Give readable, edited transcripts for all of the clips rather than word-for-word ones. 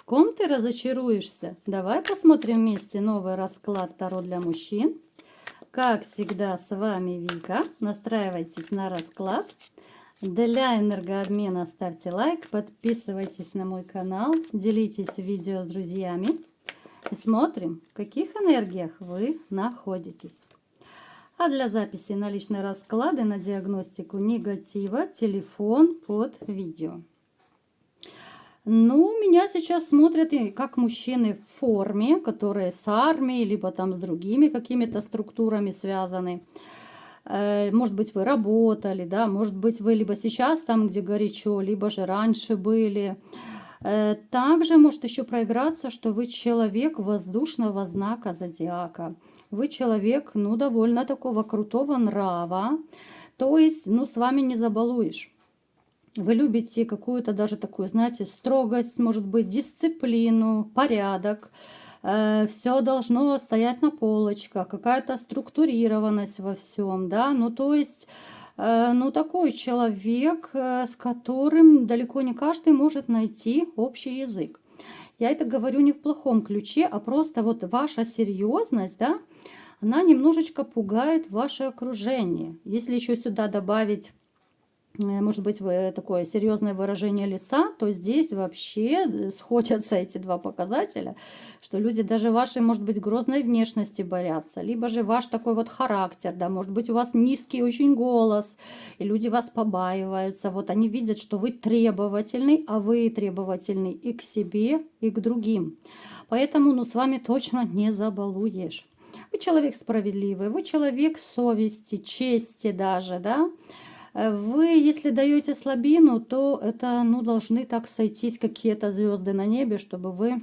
ком ты разочаруешься? Давай посмотрим вместе новый расклад Таро для мужчин. Как всегда, с вами Вика. Настраивайтесь на расклад. Для энергообмена ставьте лайк, подписывайтесь на мой канал, делитесь видео с друзьями. И смотрим, в каких энергиях вы находитесь. А для записи на личные расклады, на диагностику негатива, телефон под видео. Ну, меня сейчас смотрят и как мужчины в форме, которые с армией, либо там с другими какими-то структурами связаны. Может быть, вы работали, да, может быть, вы либо сейчас там, где горячо, либо же раньше были. Также может еще проиграться, что вы человек воздушного знака зодиака. Вы человек, ну, довольно такого крутого нрава. То есть, ну, с вами не забалуешь. Вы любите какую-то даже такую, знаете, строгость, может быть, дисциплину, порядок. Все должно стоять на полочках, какая-то структурированность во всем, да. Ну, то есть, ну, такой человек, с которым далеко не каждый может найти общий язык. Я это говорю не в плохом ключе, а просто вот ваша серьезность, да, она немножечко пугает ваше окружение. Если еще сюда добавить, может быть, такое серьезное выражение лица, то здесь вообще сходятся эти два показателя, что люди даже вашей, может быть, грозной внешности боятся, либо же ваш такой вот характер, да, может быть, у вас низкий очень голос, и люди вас побаиваются, вот они видят, что вы требовательный, а вы требовательный и к себе, и к другим. Поэтому, ну, с вами точно не забалуешь. Вы человек справедливый, вы человек совести, чести даже, да. Вы, если даете слабину, то это, ну, должны так сойтись какие-то звезды на небе, чтобы вы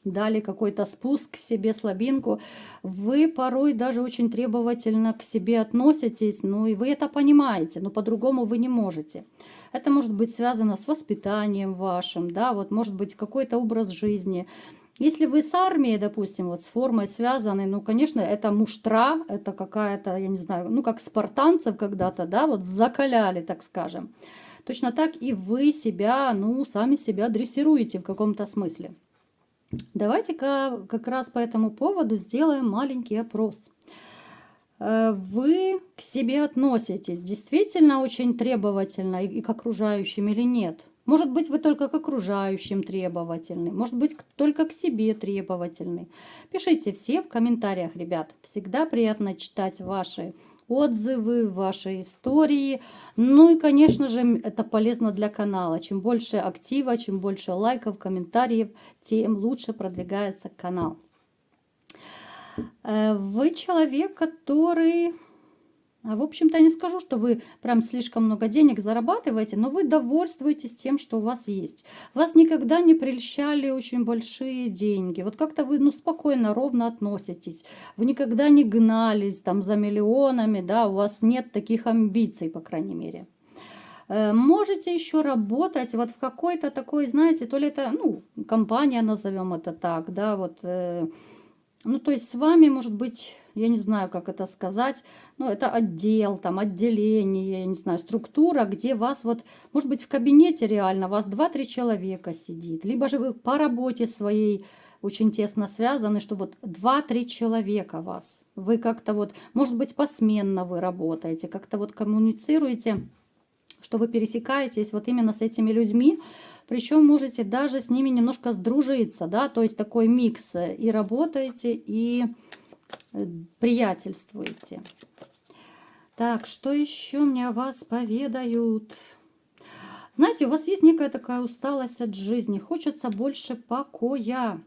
дали какой-то спуск к себе, слабинку. Вы порой даже очень требовательно к себе относитесь, ну и вы это понимаете, но по-другому вы не можете. Это может быть связано с воспитанием вашим, да, вот может быть какой-то образ жизни. Если вы с армией, допустим, вот с формой связаны, ну, конечно, это муштра, это какая-то, я не знаю, ну, как спартанцев когда-то, да, вот закаляли, так скажем. Точно так и вы себя, ну, сами себя дрессируете в каком-то смысле. Давайте-ка как раз по этому поводу сделаем маленький опрос. Вы к себе относитесь действительно очень требовательно и к окружающим или нет? Может быть, вы только к окружающим требовательны, может быть, только к себе требовательны. Пишите все в комментариях, ребят. Всегда приятно читать ваши отзывы, ваши истории. Ну и, конечно же, это полезно для канала. Чем больше актива, чем больше лайков, комментариев, тем лучше продвигается канал. Вы человек, который... В общем-то, не скажу, что вы прям слишком много денег зарабатываете, но вы довольствуетесь тем, что у вас есть. Вас никогда не прельщали очень большие деньги. Вот как-то вы, ну, спокойно, ровно относитесь. Вы никогда не гнались там за миллионами, да, у вас нет таких амбиций, по крайней мере. Можете еще работать вот в какой-то такой, знаете, то ли это, ну, компания, назовем это так, да, вот... Ну, то есть с вами, может быть, я не знаю, как это сказать, ну, это отдел, там, отделение, я не знаю, структура, где вас вот, может быть, в кабинете реально вас 2-3 человека сидит, либо же вы по работе своей очень тесно связаны, что вот 2-3 человека вас, вы как-то вот, может быть, посменно вы работаете, как-то вот коммуницируете, что вы пересекаетесь вот именно с этими людьми, причем можете даже с ними немножко сдружиться, да, то есть такой микс, и работаете, и приятельствуете. Так, что еще мне о вас поведают? Знаете, у вас есть некая такая усталость от жизни, хочется больше покоя.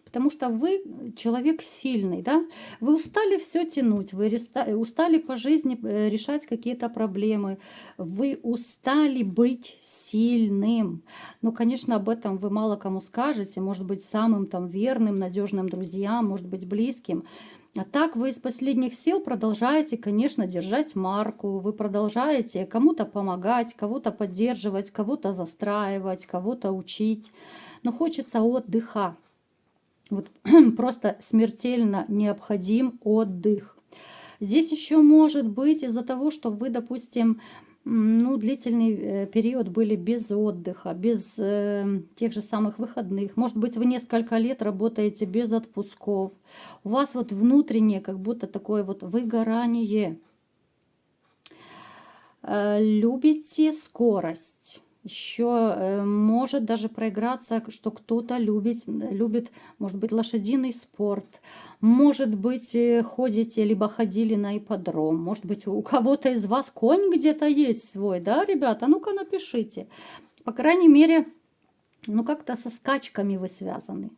Потому что вы человек сильный, да? Вы устали все тянуть, вы устали по жизни решать какие-то проблемы, вы устали быть сильным. Ну, конечно, об этом вы мало кому скажете, может быть, самым там верным, надежным друзьям, может быть, близким. А так вы из последних сил продолжаете, конечно, держать марку, вы продолжаете кому-то помогать, кого-то поддерживать, кого-то застраивать, кого-то учить. Но хочется отдыха. Вот просто смертельно необходим отдых. Здесь еще может быть из-за того, что вы, допустим, ну, длительный период были без отдыха, без тех же самых выходных. Может быть, вы несколько лет работаете без отпусков. У вас вот внутреннее как будто такое вот выгорание. Любите скорость. Еще может даже проиграться, что кто-то любит, может быть, лошадиный спорт. Может быть, ходите, либо ходили на ипподром. Может быть, у кого-то из вас конь где-то есть свой, да, ребята? Ну-ка напишите. По крайней мере, ну как-то со скачками вы связаны.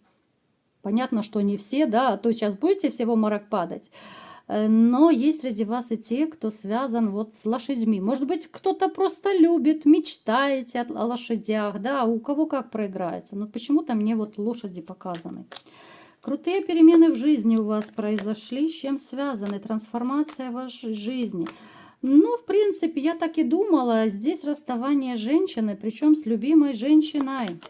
Понятно, что не все, да, а то сейчас будете все в обморок падать. Но есть среди вас и те, кто связан вот с лошадьми. Может быть, кто-то просто любит, мечтаете о лошадях, да, у кого как проиграется. Но почему-то мне вот лошади показаны. Крутые перемены в жизни у вас произошли. С чем связаны? Трансформация вашей жизни. Ну, в принципе, я так и думала. Здесь расставание женщины, причем с любимой женщиной.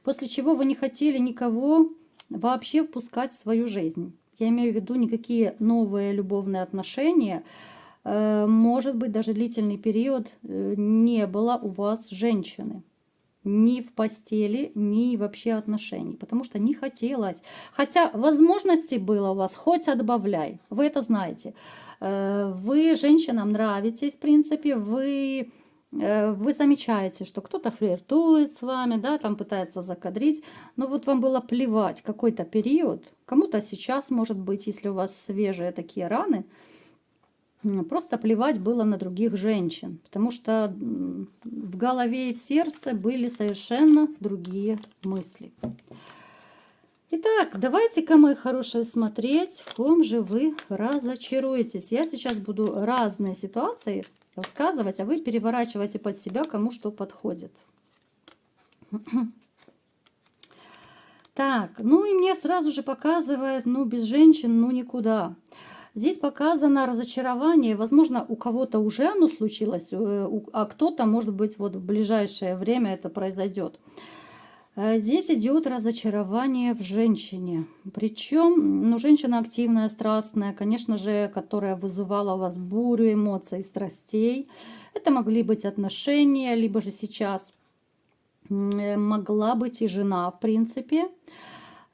После чего вы не хотели никого вообще впускать в свою жизнь. Я имею в виду никакие новые любовные отношения. Может быть, даже длительный период не было у вас женщины. Ни в постели, ни вообще отношений. Потому что не хотелось. Хотя возможностей было у вас хоть отбавляй. Вы это знаете. Вы женщинам нравитесь, в принципе. Вы замечаете, что кто-то флиртует с вами, да, там пытается закадрить, но вот вам было плевать какой-то период, кому-то сейчас, может быть, если у вас свежие такие раны, просто плевать было на других женщин, потому что в голове и в сердце были совершенно другие мысли. Итак, давайте-ка, мои хорошие, смотреть, в ком же вы разочаруетесь. Я сейчас буду разные ситуации рассказывать, а вы переворачивайте под себя, кому что подходит. Так, ну и мне сразу же показывает, ну без женщин, ну никуда. Здесь показано разочарование, возможно, у кого-то уже оно случилось, а кто-то, может быть, вот в ближайшее время это произойдет. Здесь идет разочарование в женщине. Причем, ну, женщина активная, страстная, конечно же, которая вызывала у вас бурю эмоций, страстей. Это могли быть отношения, либо же сейчас могла быть и жена, в принципе.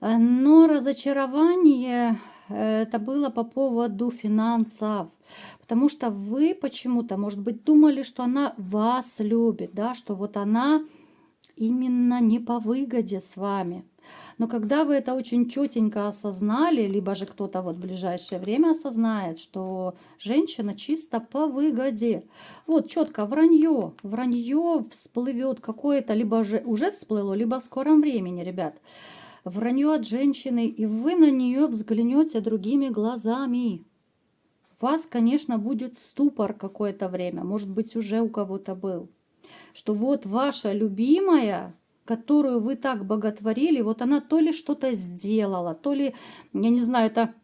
Но разочарование это было по поводу финансов. Потому что вы почему-то, может быть, думали, что она вас любит, да, что вот она именно не по выгоде с вами. Но когда вы это очень четенько осознали, либо же кто-то вот в ближайшее время осознает, что женщина чисто по выгоде, вот четко вранье, вранье всплывет какое-то, либо же уже всплыло, либо в скором времени, ребят. Вранье от женщины, и вы на нее взглянете другими глазами. У вас, конечно, будет ступор какое-то время, может быть, уже у кого-то был. Что вот ваша любимая, которую вы так боготворили, вот она то ли что-то сделала, то ли, я не знаю, это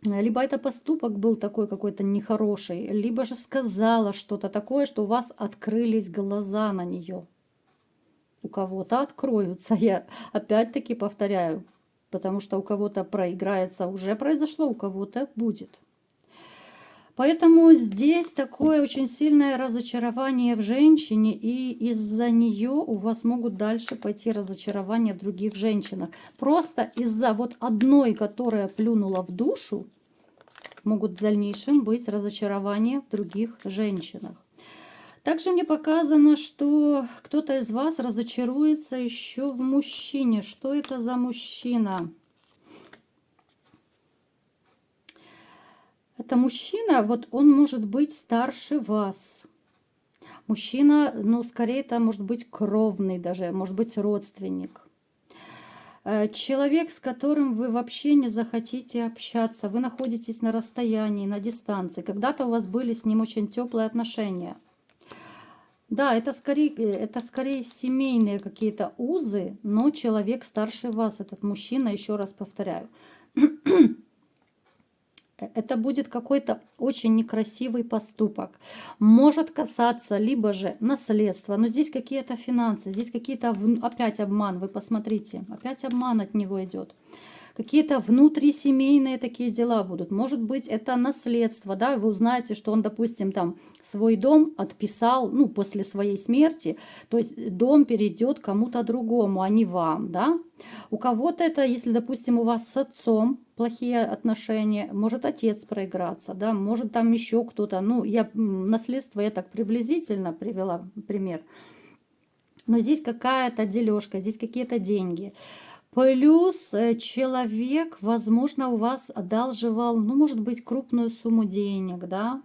либо это поступок был такой какой-то нехороший, либо же сказала что-то такое, что у вас открылись глаза на нее. У кого-то откроются, я опять-таки повторяю, потому что у кого-то проиграется, уже произошло, у кого-то будет. Поэтому здесь такое очень сильное разочарование в женщине, и из-за нее у вас могут дальше пойти разочарования в других женщинах. Просто из-за вот одной, которая плюнула в душу, могут в дальнейшем быть разочарования в других женщинах. Также мне показано, что кто-то из вас разочаруется еще в мужчине. Что это за мужчина? Это мужчина, вот он может быть старше вас. Мужчина, ну, скорее, это может быть кровный даже, может быть родственник. Человек, с которым вы вообще не захотите общаться, вы находитесь на расстоянии, на дистанции. Когда-то у вас были с ним очень теплые отношения. Да, это скорее семейные какие-то узы, но человек старше вас, этот мужчина, еще раз повторяю. Это будет какой-то очень некрасивый поступок. Может касаться либо же наследства, но здесь какие-то финансы, здесь какие-то опять обман. Вы посмотрите, опять обман от него идет. какие-то внутрисемейные такие дела будут. Может быть, это наследство, да, вы узнаете, что он, допустим, там свой дом отписал, ну, после своей смерти, то есть дом перейдет кому-то другому, а не вам, да. У кого-то это, если, допустим, у вас с отцом плохие отношения, может отец проиграться, да, может там еще кто-то, ну, наследство я так приблизительно привела пример, но здесь какая-то дележка, здесь какие-то деньги. Плюс человек, возможно, у вас одалживал, ну, может быть, крупную сумму денег, да,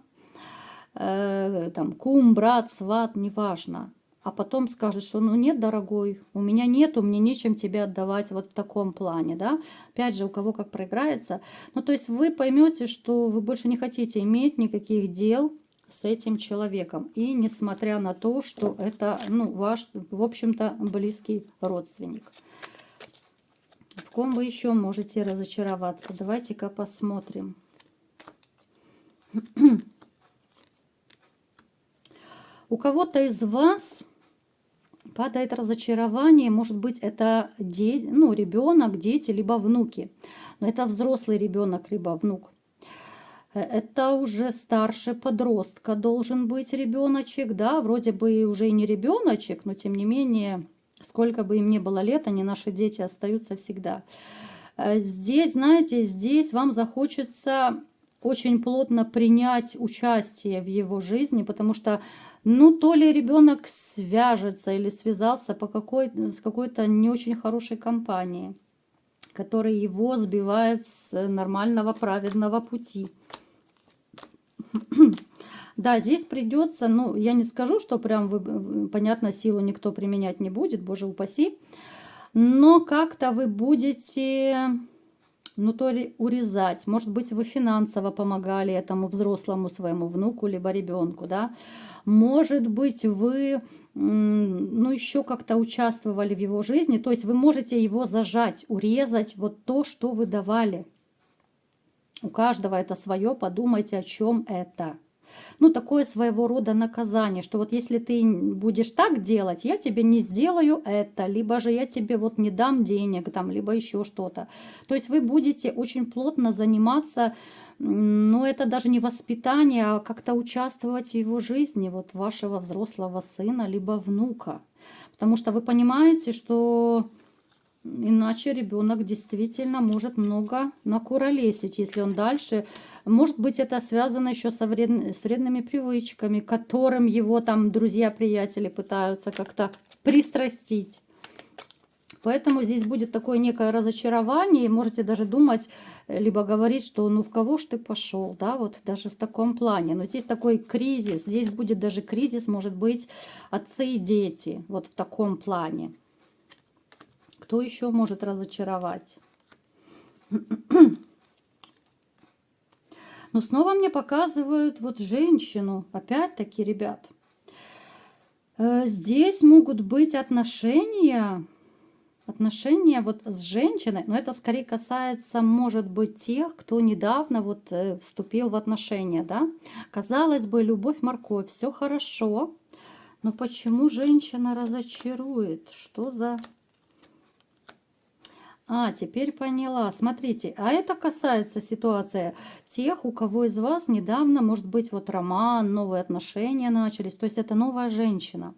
там, кум, брат, сват, неважно. А потом скажет, что ну нет, дорогой, у меня нету, мне нечем тебе отдавать вот в таком плане, да. Опять же, у кого как проиграется. Ну, то есть вы поймете, что вы больше не хотите иметь никаких дел с этим человеком. И несмотря на то, что это, ну, ваш, в общем-то, близкий родственник. В ком вы еще можете разочароваться? Давайте-ка посмотрим. У кого-то из вас падает разочарование, может быть, это ну, ребенок, дети, либо внуки. Но это взрослый ребенок, либо внук. Это уже старше подростка должен быть ребеночек, да, вроде бы уже и не ребеночек, но тем не менее, сколько бы им ни было лет, они, наши дети, остаются всегда. Здесь, знаете, здесь вам захочется очень плотно принять участие в его жизни, потому что, ну, то ли ребенок свяжется или связался с какой-то не очень хорошей компанией, которая его сбивает с нормального, праведного пути. Да, здесь придется, ну, я не скажу, что прям, понятно, силу никто применять не будет, боже упаси, но как-то вы будете, ну, то ли урезать, может быть, вы финансово помогали этому взрослому своему внуку либо ребенку, да, может быть, вы, ну, еще как-то участвовали в его жизни, то есть вы можете его зажать, урезать вот то, что вы давали. У каждого это свое, подумайте, о чем это. Ну, такое своего рода наказание, что вот если ты будешь так делать, я тебе не сделаю это, либо же я тебе вот не дам денег, там, либо еще что-то. То есть вы будете очень плотно заниматься, но это даже не воспитание, а как-то участвовать в его жизни, вот вашего взрослого сына, либо внука. Потому что вы понимаете, что иначе ребенок действительно может много накуролесить, если он дальше. Может быть, это связано еще с вредными привычками, которым его там друзья-приятели пытаются как-то пристрастить. Поэтому здесь будет такое некое разочарование, и можете даже думать, либо говорить, что ну в кого ж ты пошел, да, вот даже в таком плане. Но здесь такой кризис, здесь будет даже кризис, может быть, отцы и дети, вот в таком плане. Кто еще может разочаровать? Но снова мне показывают вот женщину. Опять-таки, ребят. Здесь могут быть отношения вот с женщиной. Но это скорее касается, может быть, тех, кто недавно вот вступил в отношения. Да? Казалось бы, любовь-морковь, все хорошо. Но почему женщина разочарует? Что за... Теперь поняла. Смотрите, а это касается ситуации тех, у кого из вас недавно, может быть, вот роман, новые отношения начались. То есть это новая женщина.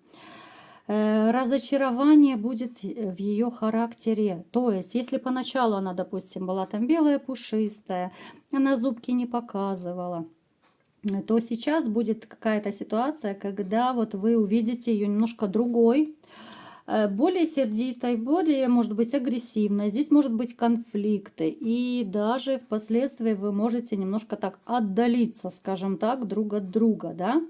Разочарование будет в ее характере. То есть, если поначалу она, допустим, была там белая, пушистая, она зубки не показывала, то сейчас будет какая-то ситуация, когда вот вы увидите ее немножко другой, более сердитой, более, может быть, агрессивной. Здесь может быть конфликты. И даже впоследствии вы можете немножко так отдалиться, скажем так, друг от друга, да.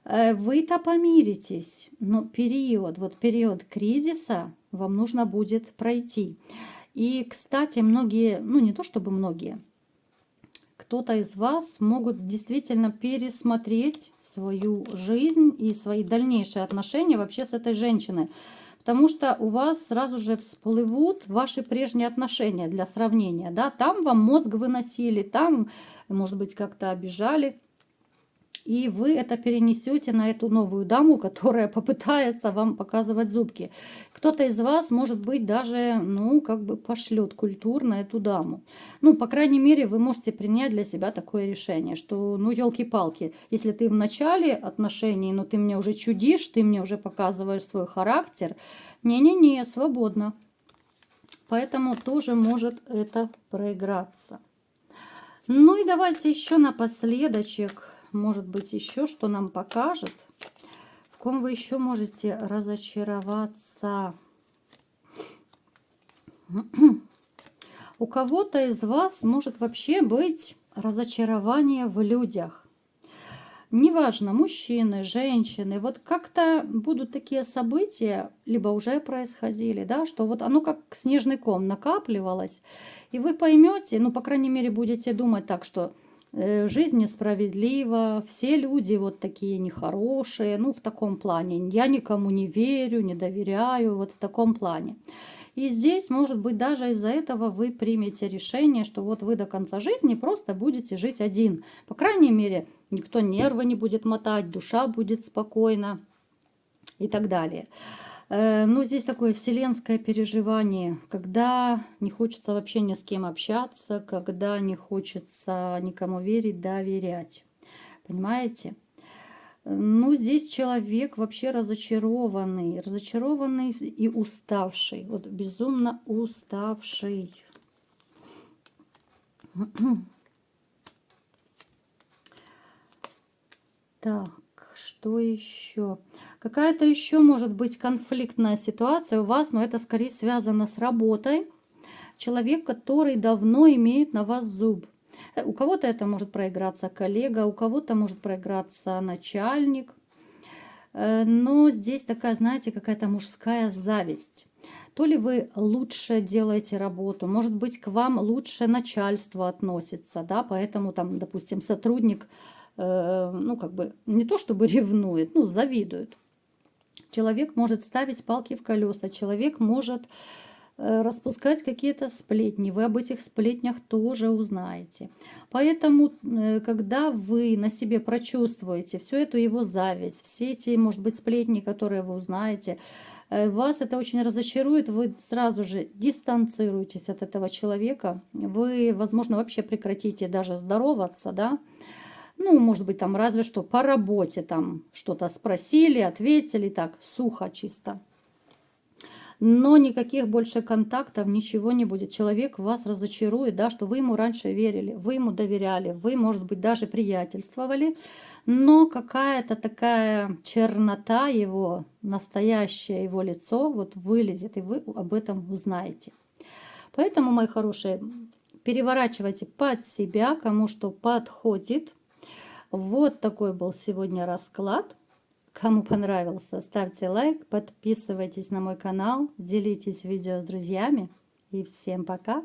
Вы-то помиритесь, но период кризиса вам нужно будет пройти. И, кстати, многие, ну не то чтобы многие, кто-то из вас могут действительно пересмотреть свою жизнь и свои дальнейшие отношения вообще с этой женщиной. Потому что у вас сразу же всплывут ваши прежние отношения для сравнения. Да? Там вам мозг выносили, там, может быть, как-то обижали. и вы это перенесете на эту новую даму, которая попытается вам показывать зубки. Кто-то из вас, может быть, даже, ну, как бы пошлет культурно эту даму. Ну, по крайней мере, вы можете принять для себя такое решение, что, ну, елки-палки, если ты в начале отношений, но ты мне уже чудишь, ты мне уже показываешь свой характер, не-не-не, свободно. Поэтому тоже может это проиграться. Ну и давайте еще напоследочек, может быть, еще что нам покажет, в ком вы еще можете разочароваться. У кого-то из вас может вообще быть разочарование в людях. Неважно, мужчины, женщины, вот как-то будут такие события, либо уже происходили, да, что вот оно как снежный ком накапливалось, и вы поймете, ну, по крайней мере, будете думать так, что жизнь несправедлива, все люди вот такие нехорошие, ну, в таком плане. Я никому не верю, не доверяю, вот в таком плане. И здесь, может быть, даже из-за этого вы примете решение, что вот вы до конца жизни просто будете жить один. По крайней мере, никто нервы не будет мотать, душа будет спокойна и так далее. Но здесь такое вселенское переживание, когда не хочется вообще ни с кем общаться, когда не хочется никому верить, доверять. Понимаете? Ну, здесь человек вообще разочарованный и уставший, вот безумно уставший. Так, что еще? Какая-то еще может быть конфликтная ситуация у вас, но это скорее связано с работой. Человек, который давно имеет на вас зуб. У кого-то это может проиграться коллега, у кого-то может проиграться начальник. Но здесь такая, знаете, какая-то мужская зависть. То ли вы лучше делаете работу, может быть, к вам лучше начальство относится, да, поэтому там, допустим, сотрудник, ну, как бы, не то чтобы ревнует, ну, завидует. Человек может ставить палки в колеса, человек может распускать какие-то сплетни. Вы об этих сплетнях тоже узнаете. Поэтому, когда вы на себе прочувствуете всю эту его зависть, все эти, может быть, сплетни, которые вы узнаете, вас это очень разочарует, вы сразу же дистанцируетесь от этого человека, вы, возможно, вообще прекратите даже здороваться, да, ну, может быть, там разве что по работе там что-то спросили, ответили, так, сухо чисто. Но никаких больше контактов, ничего не будет. Человек вас разочарует, да, что вы ему раньше верили, вы ему доверяли, вы, может быть, даже приятельствовали, но какая-то такая чернота его, настоящее его лицо, вот вылезет, и вы об этом узнаете. Поэтому, мои хорошие, переворачивайте под себя, кому что подходит. Вот такой был сегодня расклад. Кому понравился, ставьте лайк, подписывайтесь на мой канал, делитесь видео с друзьями. И всем пока!